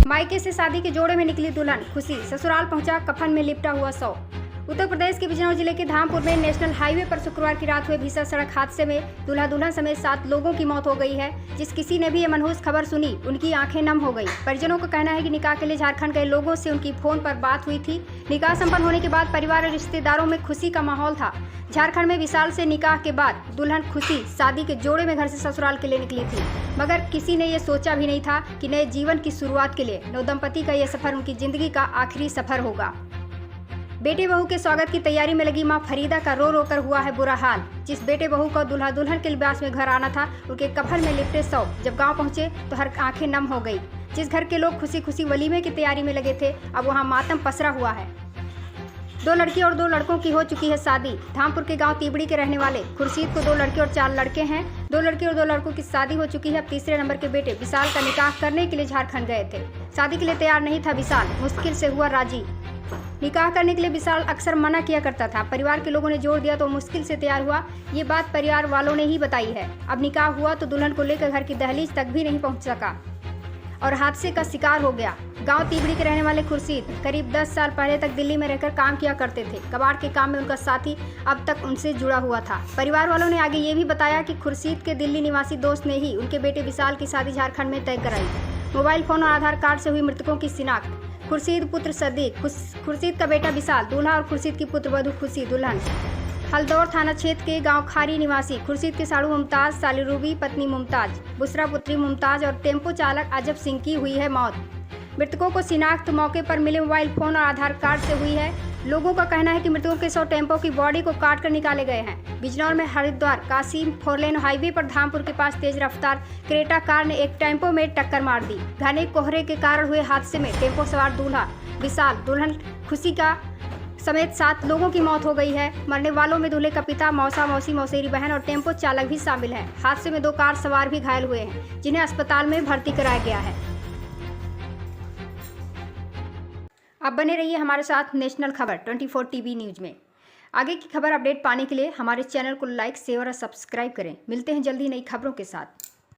मायके से शादी के जोड़े में निकली दुल्हन, खुशी ससुराल पहुंचा कफन में लिपटा हुआ शव। उत्तर प्रदेश के बिजनौर जिले के धामपुर में नेशनल हाईवे पर शुक्रवार की रात हुए भीषण सड़क हादसे में दूल्हा दुल्हन समेत 7 लोगों की मौत हो गई है। जिस किसी ने भी ये मनहूस खबर सुनी, उनकी आंखें नम हो गई। परिजनों का कहना है कि निकाह के लिए झारखंड गए लोगों से उनकी फोन पर बात हुई थी। निकाह संपन्न होने के बाद परिवार और रिश्तेदारों में खुशी का माहौल था। झारखंड में विशाल से निकाह के बाद दुल्हन खुशी शादी के जोड़े में घर से ससुराल के लिए निकली थी, मगर किसी ने ये सोचा भी नहीं था कि नए जीवन की शुरुआत के लिए नवदंपति का यह सफर उनकी जिंदगी का आखिरी सफर होगा। बेटे बहू के स्वागत की तैयारी में लगी मां फरीदा का रो रो कर हुआ है बुरा हाल। जिस बेटे बहू को दुल्हा दुल्हन के लिबास में घर आना था, उनके कफन में लिपटे शव जब गांव पहुंचे तो हर आंखें नम हो गई। जिस घर के लोग खुशी खुशी वलीमे की तैयारी में लगे थे, अब वहां मातम पसरा हुआ है। 2 लड़की और 2 लड़कों की हो चुकी है शादी। धामपुर के गांव तीबड़ी के रहने वाले खुर्शीद को 2 लड़के और 4 लड़के हैं। 2 लड़की और 2 लड़कों की शादी हो चुकी है। अब तीसरे नंबर के बेटे विशाल का निकाह करने के लिए झारखंड गए थे। शादी के लिए तैयार नहीं था विशाल, मुश्किल से हुआ राजी। निकाह करने के लिए विशाल अक्सर मना किया करता था। परिवार के लोगों ने जोर दिया तो मुश्किल से तैयार हुआ। ये बात परिवार वालों ने ही बताई है। अब निकाह हुआ तो दुल्हन को लेकर घर की दहलीज तक भी नहीं पहुंच सका और हादसे का शिकार हो गया। गांव तीबड़ी के रहने वाले खुर्शीद करीब 10 साल पहले तक दिल्ली में रहकर काम किया करते थे। कबाड़ के काम में उनका साथी अब तक उनसे जुड़ा हुआ था। परिवार वालों ने आगे ये भी बताया कि खुर्शीद के दिल्ली निवासी दोस्त ने ही उनके बेटे विशाल की शादी झारखंड में तय कराई। मोबाइल फोन और आधार कार्ड से हुई मृतकों की शिनाख्त। खुर्शीद पुत्र सदीक, खुर्शीद का बेटा विशाल दूल्हा और खुर्शीद की पुत्र वधू खुशी दुल्हन। हल्दौर थाना क्षेत्र के गांव खारी निवासी खुर्शीद के साड़ू मुमताज, साली रूबी पत्नी मुमताज, बुसरा पुत्री मुमताज और टेम्पो चालक अजब सिंह की हुई है मौत। मृतकों को शिनाख्त मौके पर मिले मोबाइल फोन और आधार कार्ड से हुई है। लोगों का कहना है कि मृतकों के 100 टेम्पो की बॉडी को काट कर निकाले गए हैं। बिजनौर में हरिद्वार काशी 4 लेन हाईवे पर धामपुर के पास तेज रफ्तार क्रेटा कार ने एक टेम्पो में टक्कर मार दी। घने कोहरे के कारण हुए हादसे में टेम्पो सवार दूल्हा विशाल, दुल्हन खुशी का समेत 7 लोगों की मौत हो गई है। मरने वालों में दूल्हे का पिता, मौसा, मौसी, मौसेरी बहन और टेम्पो चालक भी शामिल हैं। हादसे में 2 कार सवार भी घायल हुए हैं, जिन्हें अस्पताल में भर्ती कराया गया है। अब बने रहिए हमारे साथ नेशनल खबर 24 टीवी न्यूज में। आगे की खबर अपडेट पाने के लिए हमारे चैनल को लाइक, शेयर और सब्सक्राइब करें। मिलते हैं जल्दी नई खबरों के साथ।